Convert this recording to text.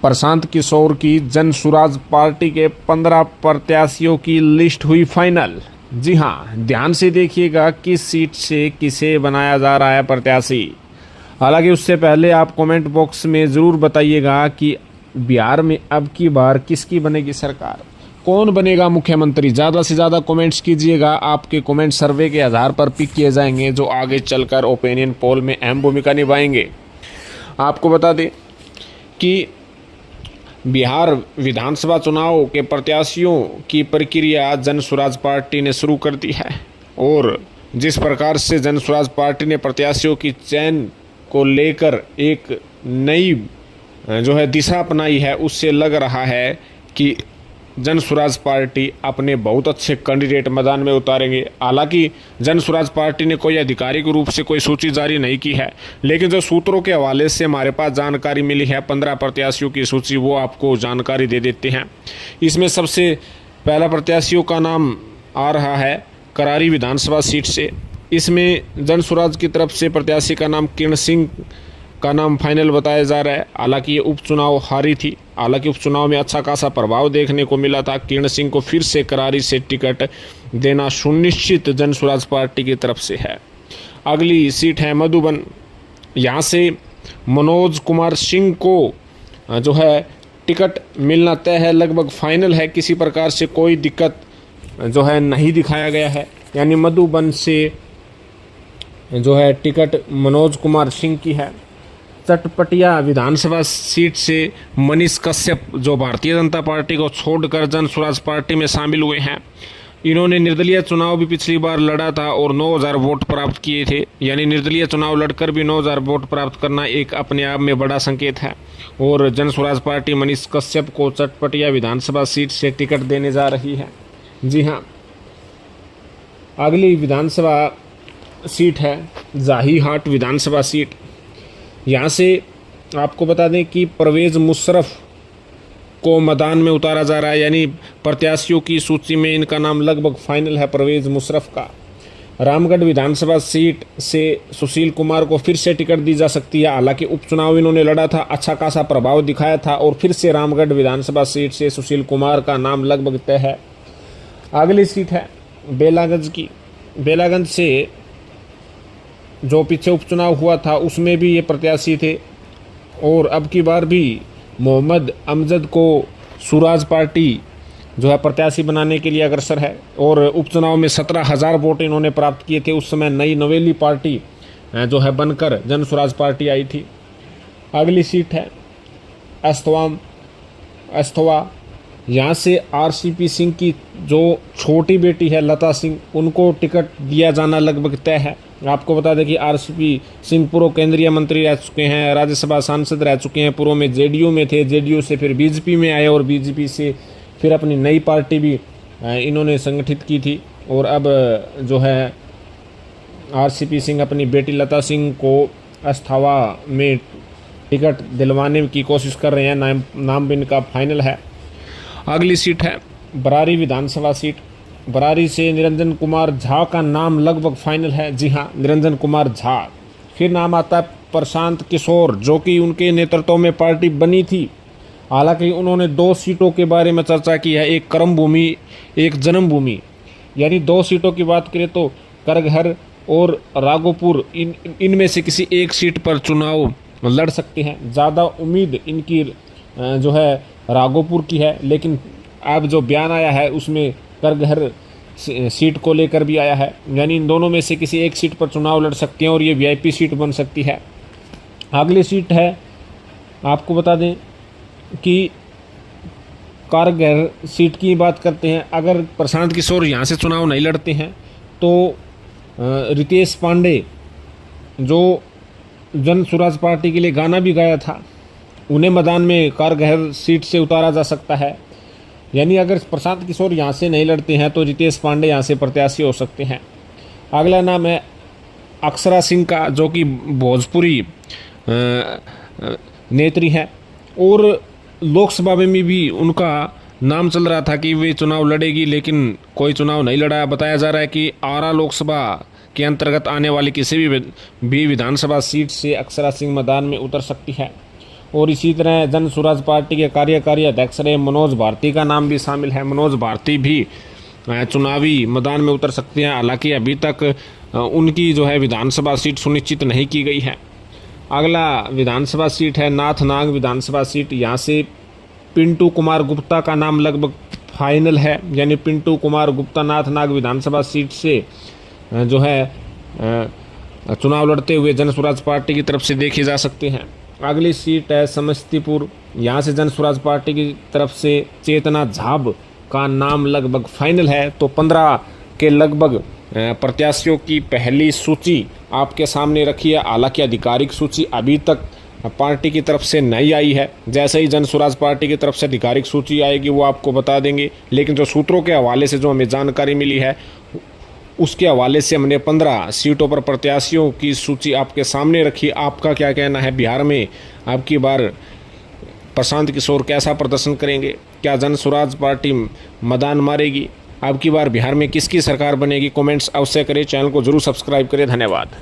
प्रशांत किशोर की जन सुराज पार्टी के 15 प्रत्याशियों की लिस्ट हुई फाइनल। जी हाँ, ध्यान से देखिएगा किस सीट से किसे बनाया जा रहा है प्रत्याशी। हालांकि उससे पहले आप कमेंट बॉक्स में ज़रूर बताइएगा कि बिहार में अब की बार किसकी बनेगी सरकार, कौन बनेगा मुख्यमंत्री। ज़्यादा से ज़्यादा कमेंट्स कीजिएगा, आपके कमेंट सर्वे के आधार पर पिक किए जाएंगे जो आगे चलकर ओपिनियन पोल में अहम भूमिका निभाएंगे। आपको बता दें कि बिहार विधानसभा चुनाव के प्रत्याशियों की प्रक्रिया जन स्वराज पार्टी ने शुरू कर दी है और जिस प्रकार से जन स्वराज पार्टी ने प्रत्याशियों की चयन को लेकर एक नई दिशा अपनाई है, उससे लग रहा है कि जन स्वराज पार्टी अपने बहुत अच्छे कैंडिडेट मैदान में उतारेंगे। हालांकि जन स्वराज पार्टी ने कोई आधिकारिक रूप से कोई सूची जारी नहीं की है, लेकिन जो सूत्रों के हवाले से हमारे पास जानकारी मिली है 15 प्रत्याशियों की सूची, वो आपको जानकारी दे देते हैं। इसमें सबसे पहला प्रत्याशियों का नाम आ रहा है करारी विधानसभा सीट से। इसमें जन स्वराज की तरफ से प्रत्याशी का नाम किरण सिंह का नाम फाइनल बताया जा रहा है। हालांकि ये उपचुनाव हारी थी, हालांकि उपचुनाव में अच्छा खासा प्रभाव देखने को मिला था। किरण सिंह को फिर से करारी से टिकट देना सुनिश्चित जन स्वराज पार्टी की तरफ से है। अगली सीट है मधुबन। यहाँ से मनोज कुमार सिंह को टिकट मिलना तय है, लगभग फाइनल है। किसी प्रकार से कोई दिक्कत नहीं दिखाया गया है, यानी मधुबन से टिकट मनोज कुमार सिंह की है। चटपटिया विधानसभा सीट से मनीष कश्यप जो भारतीय जनता पार्टी को छोड़कर जन स्वराज पार्टी में शामिल हुए हैं, इन्होंने निर्दलीय चुनाव भी पिछली बार लड़ा था और 9000 वोट प्राप्त किए थे। यानी निर्दलीय चुनाव लड़कर भी 9000 वोट प्राप्त करना एक अपने आप में बड़ा संकेत है और जन स्वराज पार्टी मनीष कश्यप को चटपटिया विधानसभा सीट से टिकट देने जा रही है। जी हाँ, अगली विधानसभा सीट है जाहीहाट विधानसभा सीट। यहाँ से आपको बता दें कि परवेज़ मुशर्रफ को मैदान में उतारा जा रहा है, यानी प्रत्याशियों की सूची में इनका नाम लगभग फाइनल है परवेज़ मुशर्रफ का। रामगढ़ विधानसभा सीट से सुशील कुमार को फिर से टिकट दी जा सकती है। हालांकि उपचुनाव इन्होंने लड़ा था, अच्छा खासा प्रभाव दिखाया था और फिर से रामगढ़ विधानसभा सीट से सुशील कुमार का नाम लगभग तय है। अगली सीट है बेलागंज की। बेलागंज से जो पीछे उपचुनाव हुआ था उसमें भी ये प्रत्याशी थे और अब की बार भी मोहम्मद अमजद को स्वराज पार्टी प्रत्याशी बनाने के लिए अग्रसर है और उपचुनाव में 17,000 वोट इन्होंने प्राप्त किए थे। उस समय नई नवेली पार्टी बनकर जन स्वराज पार्टी आई थी। अगली सीट है अस्थवा। यहाँ से आरसीपी सिंह की जो छोटी बेटी है लता सिंह, उनको टिकट दिया जाना लगभग तय है। आपको बता दें कि आरसीपी सिंह पूर्व केंद्रीय मंत्री रह चुके हैं, राज्यसभा सांसद रह चुके हैं, पूर्व में जेडीयू में थे, जेडीयू से फिर बीजेपी में आए और बीजेपी से फिर अपनी नई पार्टी भी इन्होंने संगठित की थी और अब आरसीपी सिंह अपनी बेटी लता सिंह को अस्थावा में टिकट दिलवाने की कोशिश कर रहे हैं। नाम भी इनका फाइनल है। अगली सीट है बरारी विधानसभा सीट। बरारी से निरंजन कुमार झा का नाम लगभग फाइनल है। जी हाँ, निरंजन कुमार झा। फिर नाम आता है प्रशांत किशोर, जो कि उनके नेतृत्व में पार्टी बनी थी। हालांकि उन्होंने 2 सीटों के बारे में चर्चा की है, एक कर्म भूमि एक जन्मभूमि। यानी 2 सीटों की बात करें तो करगहर और राघोपुर, इनमें से किसी एक सीट पर चुनाव लड़ सकते हैं। ज़्यादा उम्मीद इनकी राघोपुर की है, लेकिन अब जो बयान आया है उसमें करगहर सीट को लेकर भी आया है। यानी इन दोनों में से किसी एक सीट पर चुनाव लड़ सकते हैं और ये वीआईपी सीट बन सकती है। अगली सीट है, आपको बता दें कि करगहर सीट की बात करते हैं। अगर प्रशांत किशोर यहाँ से चुनाव नहीं लड़ते हैं तो रितेश पांडे जो जन स्वराज पार्टी के लिए गाना भी गाया था, उन्हें मैदान में करगहर सीट से उतारा जा सकता है। यानी अगर प्रशांत किशोर यहाँ से नहीं लड़ते हैं तो रितेश पांडे यहाँ से प्रत्याशी हो सकते हैं। अगला नाम है अक्षरा सिंह का, जो कि भोजपुरी नेत्री हैं और लोकसभा में भी उनका नाम चल रहा था कि वे चुनाव लड़ेगी, लेकिन कोई चुनाव नहीं लड़ा। बताया जा रहा है कि आरा लोकसभा के अंतर्गत आने वाली किसी भी विधानसभा सीट से अक्षरा सिंह मैदान में उतर सकती है। और इसी तरह जन स्वराज पार्टी के कार्यकारी अध्यक्ष रहे मनोज भारती का नाम भी शामिल है। मनोज भारती भी चुनावी मैदान में उतर सकते हैं, हालांकि अभी तक उनकी जो है विधानसभा सीट सुनिश्चित नहीं की गई है। अगला विधानसभा सीट है नाथनाग विधानसभा सीट। यहाँ से पिंटू कुमार गुप्ता का नाम लगभग फाइनल है, यानी पिंटू कुमार गुप्ता नाथनाग विधानसभा सीट से जो है चुनाव लड़ते हुए जन स्वराज पार्टी की तरफ से देखे जा सकते हैं। अगली सीट है समस्तीपुर। यहाँ से जन स्वराज पार्टी की तरफ से चेतना झाब का नाम लगभग फाइनल है। तो 15 के लगभग प्रत्याशियों की पहली सूची आपके सामने रखी है। हालांकि आधिकारिक सूची अभी तक पार्टी की तरफ से नहीं आई है। जैसे ही जन स्वराज पार्टी की तरफ से आधिकारिक सूची आएगी वो आपको बता देंगे, लेकिन जो सूत्रों के हवाले से जो हमें जानकारी मिली है उसके हवाले से हमने 15 सीटों पर प्रत्याशियों की सूची आपके सामने रखी। आपका क्या कहना है? बिहार में अब की बार प्रशांत किशोर कैसा प्रदर्शन करेंगे? क्या जन स्वराज पार्टी मैदान मारेगी? अब की बार बिहार में किसकी सरकार बनेगी? कमेंट्स अवश्य करें, चैनल को जरूर सब्सक्राइब करें। धन्यवाद।